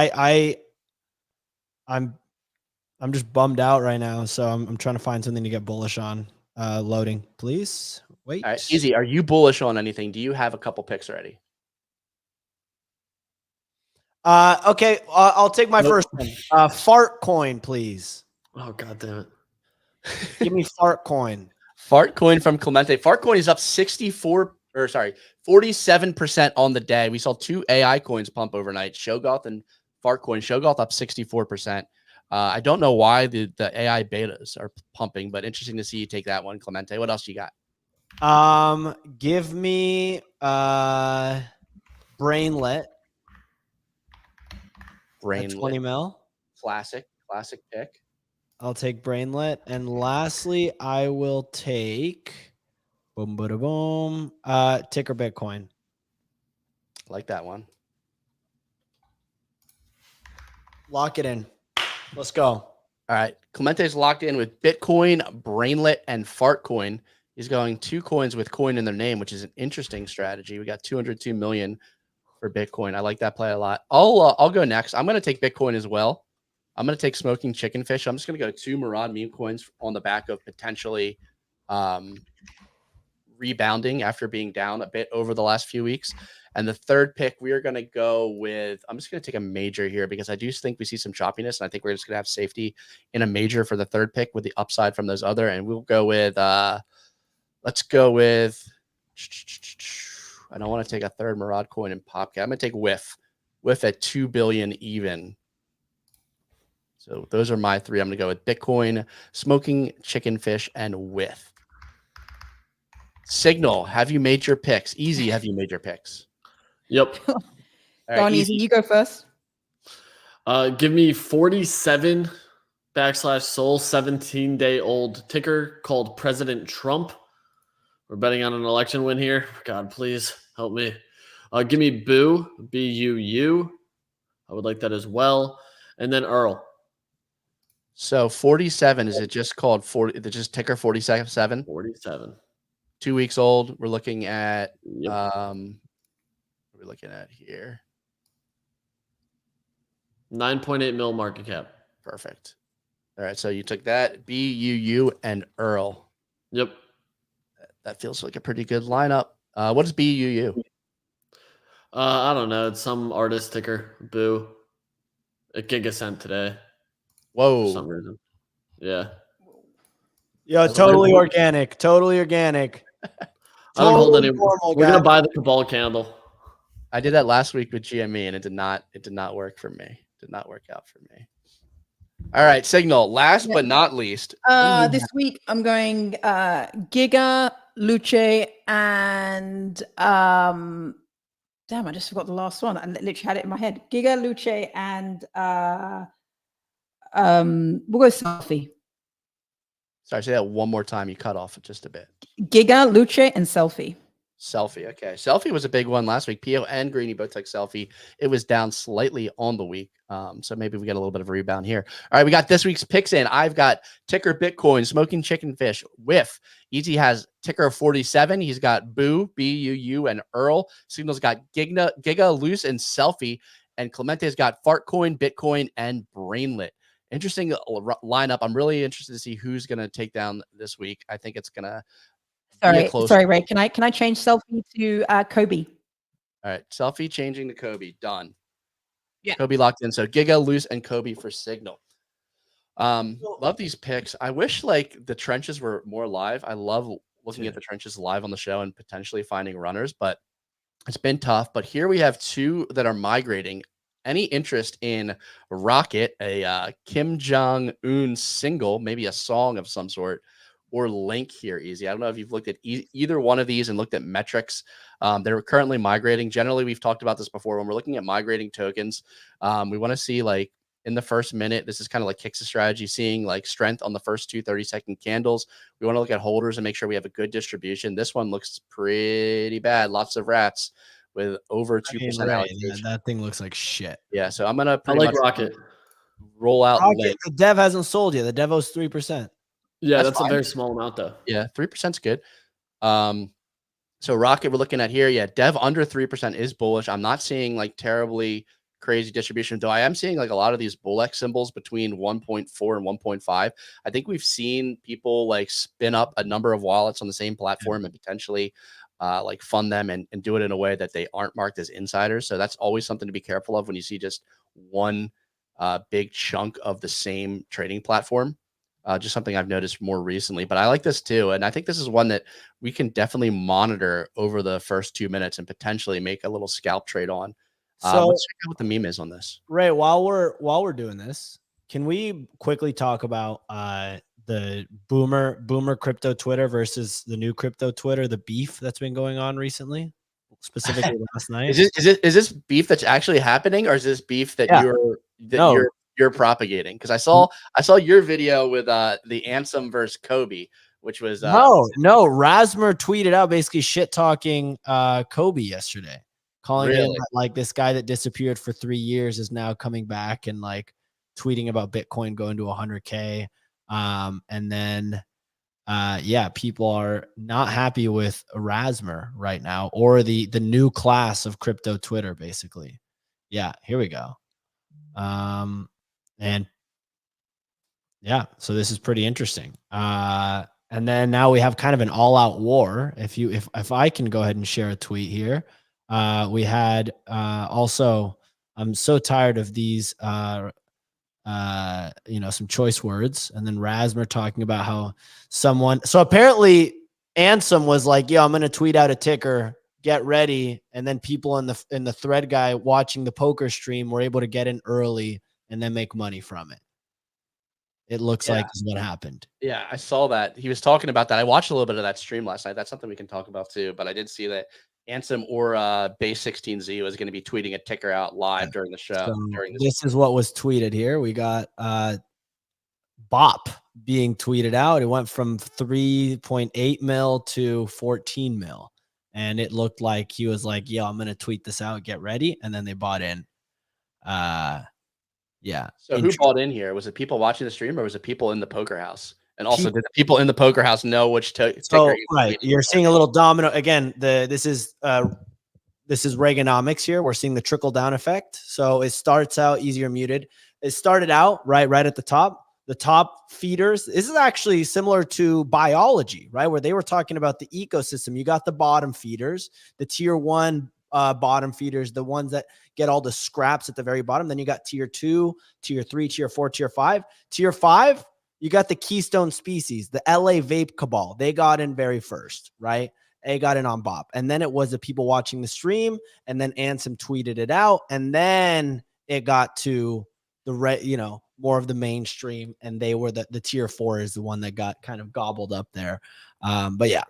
I'm just bummed out right now, so I'm trying to find something to get bullish on. Loading, please. Wait. All right, Easy. Are you bullish on anything? Do you have a couple picks already? Okay, I'll take my first one. Fart coin, please. Oh, God damn it. Give me fart coin. Fart coin from Clemente. Fart coin is up 47% on the day. We saw 2 AI coins pump overnight. Shogoth and Fart coin. Shogoth up 64%. I don't know why the AI betas are pumping, but interesting to see you take that one, Clemente. What else you got? Give me Brainlet. 20 mil. Classic pick. I'll take Brainlet. And lastly, I will take Ticker Bitcoin. Like that one. Lock it in. Let's go. All right. Clemente's locked in with Bitcoin, Brainlet, and Fartcoin. He's going 2 coins with coin in their name, which is an interesting strategy. We got 202 million for Bitcoin. I like that play a lot. I'll go next. I'm going to take Bitcoin as well. I'm going to take Smoking Chicken Fish. I'm just going to go 2 Murad meme coins on the back of potentially rebounding after being down a bit over the last few weeks. And the third pick, we are going to go with, I'm just going to take a major here because I do think we see some choppiness. And I think we're just going to have safety in a major for the third pick with the upside from those other. And we'll go with, let's go with, I don't want to take a third Murad coin and Popcat. I'm going to take Whiff at 2 billion even. So those are my 3. I'm going to go with Bitcoin, Smoking Chicken Fish, and Whiff. Signal, have you made your picks? Easy, have you made your picks? Yep. Go on, Easy. You go first. Give me 47/Sol 17-day-old ticker called President Trump. We're betting on an election win here. God, please help me. Give me Boo, B-U-U. I would like that as well. And then Earl. So 47, is it just called 40? Is it just ticker 47? 47. 2 weeks old. We're looking at, Yep. what are we looking at here? 9.8 mil market cap. Perfect. All right. So you took that, B-U-U, and Earl. Yep. That feels like a pretty good lineup. What is B-U-U? I don't know. It's some artist ticker. Boo. A Gigascent today. Whoa. For some reason. Yeah. Yo, totally organic. Totally organic. I don't hold any. Normal, we're gonna buy the Cabal candle. I did that last week with GME, and it did not work for me. Did not work out for me. All right, Signal. Last but not least. This week I'm going Giga, Luce, and damn, I just forgot the last one. I literally had it in my head. Giga, Luce, and we'll go Selfie. Sorry, say that one more time. You cut off just a bit. Giga, Luce, and Selfie. Selfie. Okay. Selfie was a big one last week. Pio and Greeny both took Selfie. It was down slightly on the week. So maybe we get a little bit of a rebound here. All right. We got this week's picks in. I've got ticker Bitcoin, Smoking Chicken Fish, Whiff. Easy has ticker 47. He's got Boo, B-U-U, and Earl. Signal's got Giga, Loose, and Selfie. And Clemente's got Fartcoin, Bitcoin, and Brainlet. Interesting lineup. I'm really interested to see who's going to take down this week. I think it's going to Sorry, Ray. Can I change Selfie to Kobe? All right, Selfie changing to Kobe. Done. Yeah. Kobe locked in. So Giga, Loose, and Kobe for Signal. Love these picks. I wish like the trenches were more live. I love looking at the trenches live on the show and potentially finding runners, but it's been tough. But here we have 2 that are migrating. Any interest in Rocket, a Kim Jong-un single, maybe a song of some sort, or link here, Easy. I don't know if you've looked at either one of these and looked at metrics. They're currently migrating. Generally, we've talked about this before. When we're looking at migrating tokens, we want to see like in the first minute, this is kind of like Kicks' strategy, seeing like strength on the first 2 30-second candles. We want to look at holders and make sure we have a good distribution. This one looks pretty bad. Lots of rats with over 2% allocation. That thing looks like shit. Yeah, so I'm going to I like Rocket. roll out Rocket, the dev hasn't sold yet. The dev owes 3%. Yeah, that's fine. a very small amount though. Yeah, 3% is good. So Rocket we're looking at here. Yeah, dev under 3% is bullish. I'm not seeing like terribly crazy distribution, though I am seeing like a lot of these bullex symbols between 1.4 and 1.5. I think we've seen people like spin up a number of wallets on the same platform and potentially like fund them and do it in a way that they aren't marked as insiders. So that's always something to be careful of when you see just one big chunk of the same trading platform. Just something I've noticed more recently, but I like this too. And I think this is one that we can definitely monitor over the first 2 minutes and potentially make a little scalp trade on. So let's check out what the meme is on this. Ray, while we're doing this, can we quickly talk about the boomer crypto Twitter versus the new crypto Twitter, the beef that's been going on recently, specifically last night? Is this beef that's actually happening, or is this beef that you're propagating? Because I saw your video with the Ansem versus Kobe, which was no, Rasmer tweeted out basically shit talking Kobe yesterday, calling him like this guy that disappeared for 3 years is now coming back and like tweeting about Bitcoin going to 100K. And then people are not happy with Rasmer right now, or the new class of crypto Twitter, basically. Yeah, here we go. And yeah, so this is pretty interesting. And then now we have kind of an all-out war. If I can go ahead and share a tweet here, we had also, I'm so tired of these some choice words, and then Rasmer talking about how so apparently Ansem was like, yo, I'm gonna tweet out a ticker, get ready, and then people in the thread guy watching the poker stream were able to get in early and then make money from it. It looks like is what happened. Yeah, I saw that. He was talking about that. I watched a little bit of that stream last night. That's something we can talk about too. But I did see that Ansem or Base 16Z was going to be tweeting a ticker out live during the show. So this is what was tweeted here. We got BOP being tweeted out. It went from 3.8 mil to 14 mil. And it looked like he was like, yo, I'm going to tweet this out. Get ready. And then they bought in. Yeah. So who bought in here? Was it people watching the stream, or was it people in the poker house? And also, did the people in the poker house know which ticker? Right. You're seeing a little domino again. This is Reaganomics here. We're seeing the trickle down effect. So it starts out easier muted. It started out right at the top. The top feeders. This is actually similar to biology, right? Where they were talking about the ecosystem. You got the bottom feeders, the tier 1 bottom feeders, the ones that get all the scraps at the very bottom. Then you got tier 2, tier 3, tier 4, tier 5. Tier 5, you got the keystone species, the LA vape cabal. They got in very first, right? They got in on BOP. And then it was the people watching the stream, and then Ansem tweeted it out, and then it got to the more of the mainstream, and they were the tier 4 is the one that got kind of gobbled up there. But yeah.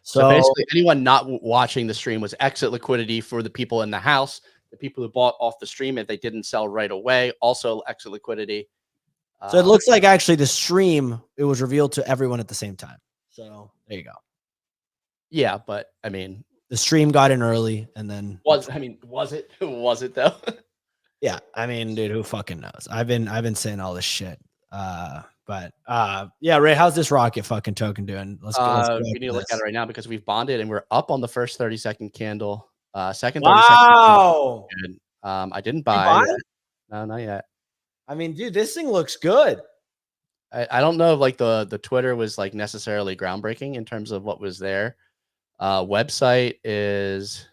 So basically, anyone not watching the stream was exit liquidity for the people in the house. The people who bought off the stream, if they didn't sell right away, also exit liquidity. So it looks like actually the stream, it was revealed to everyone at the same time. So there you go. Yeah, but I mean, the stream got in early, and then was it? Was it though? Yeah, I mean, dude, who fucking knows? I've been saying all this shit. But yeah, Ray, how's this Rocket fucking token doing? Let's we need to look at it right now because we've bonded and we're up on the first 30-second candle. Second 30 wow. Second. I didn't buy. No, not yet. I mean, dude, this thing looks good. I don't know if like the Twitter was like necessarily groundbreaking in terms of what was there. Website is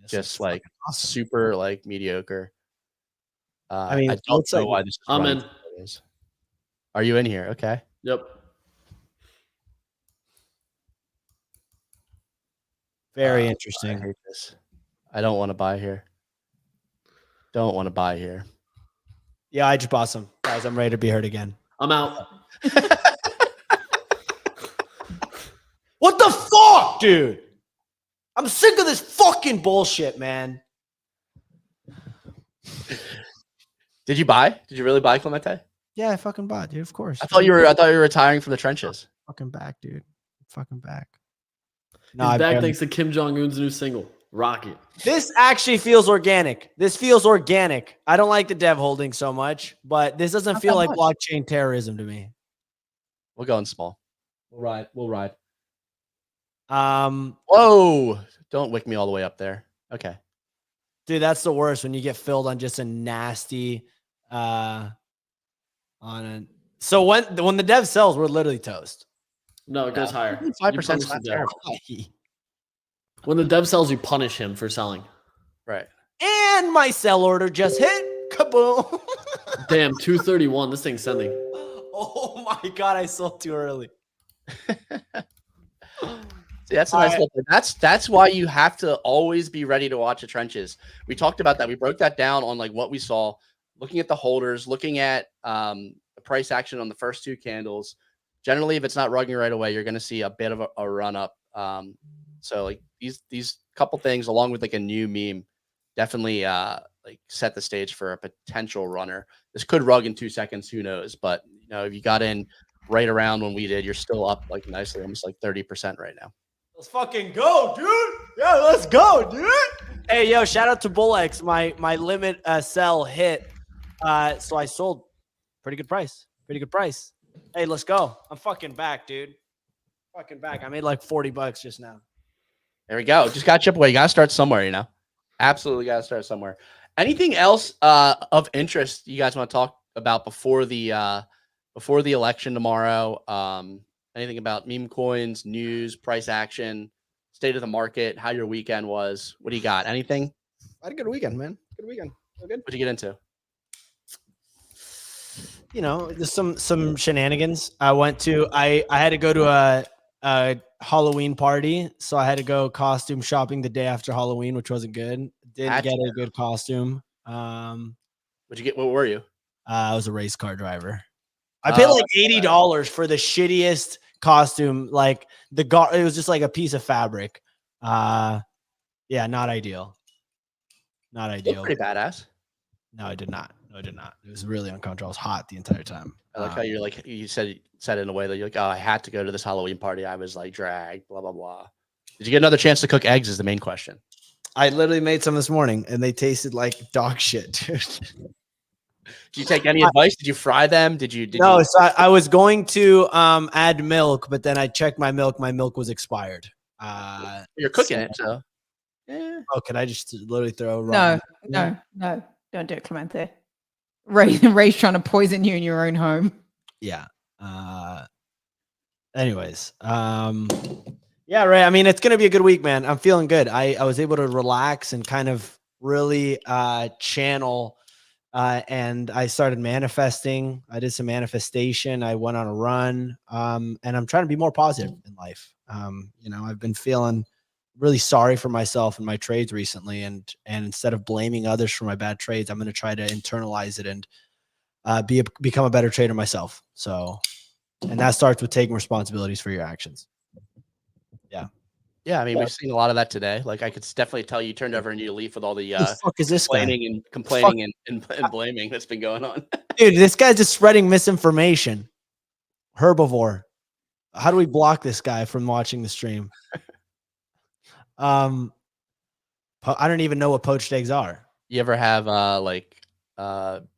just like awesome. Super like mediocre. I mean, I don't know why this is I'm in. Are you in here? Okay. Yep. Very interesting. I hate this. I don't want to buy here. Don't want to buy here. Yeah, I just bought some. Guys, I'm ready to be heard again. I'm out. What the fuck, dude? I'm sick of this fucking bullshit, man. Did you buy? Did you really buy Clemente? Yeah, I fucking bought, dude. Of course. I thought you were retiring from the trenches. Fucking back, dude. Fucking back. He's back thanks to Kim Jong-un's new single, Rocket. This actually feels organic. This feels organic. I don't like the dev holding so much, but this doesn't feel like blockchain terrorism to me. We'll go in small. We'll ride. We'll ride. Whoa. Don't wick me all the way up there. Okay. Dude, that's the worst when you get filled on just a nasty so when the dev sells, we're literally toast. No, it goes higher. 5% is not terrible. When the dev sells, you punish him for selling. Right. And my sell order just hit. Kaboom. Damn, 231. This thing's sending. Oh my god, I sold too early. See, that's a nice little thing. That's why you have to always be ready to watch the trenches. We talked about that. We broke that down on like what we saw, looking at the holders, looking at the price action on the first two candles. Generally, if it's not rugging right away, you're going to see a bit of a run up. So like these couple things, along with like a new meme, definitely like set the stage for a potential runner. This could rug in 2 seconds, who knows? But you know, if you got in right around when we did, you're still up like nicely, almost like 30% right now. Let's fucking go, dude. Yeah, let's go, dude. Hey, yo, shout out to BullX. My limit sell hit. So I sold pretty good price. Pretty good price. Hey, let's go. I'm fucking back, dude. Fucking back. I made like $40 just now. There we go. Just got to chip away. You got to start somewhere, you know? Absolutely got to start somewhere. Anything else of interest you guys want to talk about before the election tomorrow? Anything about meme coins, news, price action, state of the market, how your weekend was? What do you got? Anything? I had a good weekend, man. Good weekend. Good. What'd you get into? You know, just some shenanigans. I had to go to a Halloween party, so I had to go costume shopping the day after Halloween, which wasn't good. Didn't get a good costume. What'd you get? What were you? I was a race car driver. I paid like $80 for the shittiest costume. Like it was just like a piece of fabric. Yeah, not ideal. Not ideal. Pretty badass. No, I did not. It was really uncomfortable. I was hot the entire time. I like how you're like, you said it in a way that you're like, oh, I had to go to this Halloween party. I was like dragged, blah, blah, blah. Did you get another chance to cook eggs is the main question. I literally made some this morning and they tasted like dog shit, dude. Did you take any advice? Did you fry them? No, so I was going to add milk, but then I checked my milk. My milk was expired. You're cooking it, so. Yeah. Oh, can I just literally throw raw? No. Don't do it, Clemente. Ray's trying to poison you in your own home. Yeah. Anyways. Yeah, Ray. I mean, it's gonna be a good week, man. I'm feeling good. I was able to relax and kind of really channel. And I started manifesting. I did some manifestation. I went on a run. And I'm trying to be more positive in life. You know, I've been feeling really sorry for myself and my trades recently. And instead of blaming others for my bad trades, I'm going to try to internalize it and become a better trader myself. So, and that starts with taking responsibilities for your actions. Yeah. Yeah, I mean, we've seen a lot of that today. Like, I could definitely tell you turned over a new leaf with all the fuck is this complaining and blaming that's been going on. Dude, this guy's just spreading misinformation. Herbivore. How do we block this guy from watching the stream? I don't even know what poached eggs are. You ever have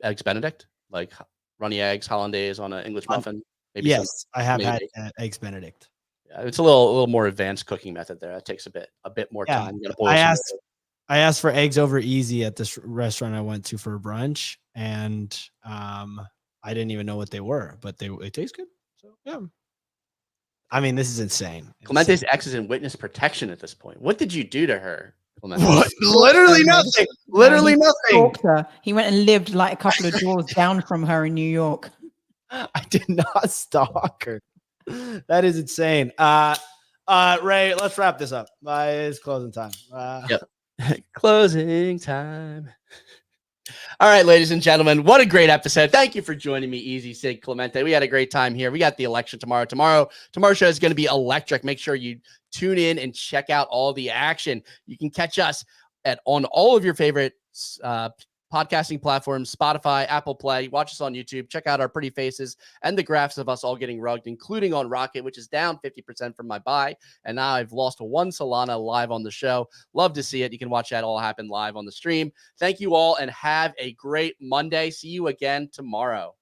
eggs Benedict, like runny eggs hollandaise on an English muffin? Maybe yes, I have had eggs Benedict. Yeah, it's a little more advanced cooking method there. That takes a bit more time. I asked for eggs over easy at this restaurant I went to for brunch, and I didn't even know what they were, but they taste good. So yeah. I mean, this is insane. Clemente's ex is in witness protection at this point. What did you do to her, Clemente? What? Literally nothing. Literally nothing. Her. He went and lived like a couple of doors down from her in New York. I did not stalk her. That is insane. Ray, let's wrap this up. It's closing time. Yep. Closing time. All right, ladies and gentlemen, what a great episode. Thank you for joining me, Easy Sig Clemente. We had a great time here. We got the election tomorrow. Tomorrow's show is going to be electric. Make sure you tune in and check out all the action. You can catch us on all of your favorite podcasting platforms, Spotify, Apple Play. Watch us on YouTube. Check out our pretty faces and the graphs of us all getting rugged, including on Rocket, which is down 50% from my buy. And now I've lost 1 Solana live on the show. Love to see it. You can watch that all happen live on the stream. Thank you all and have a great Monday. See you again tomorrow.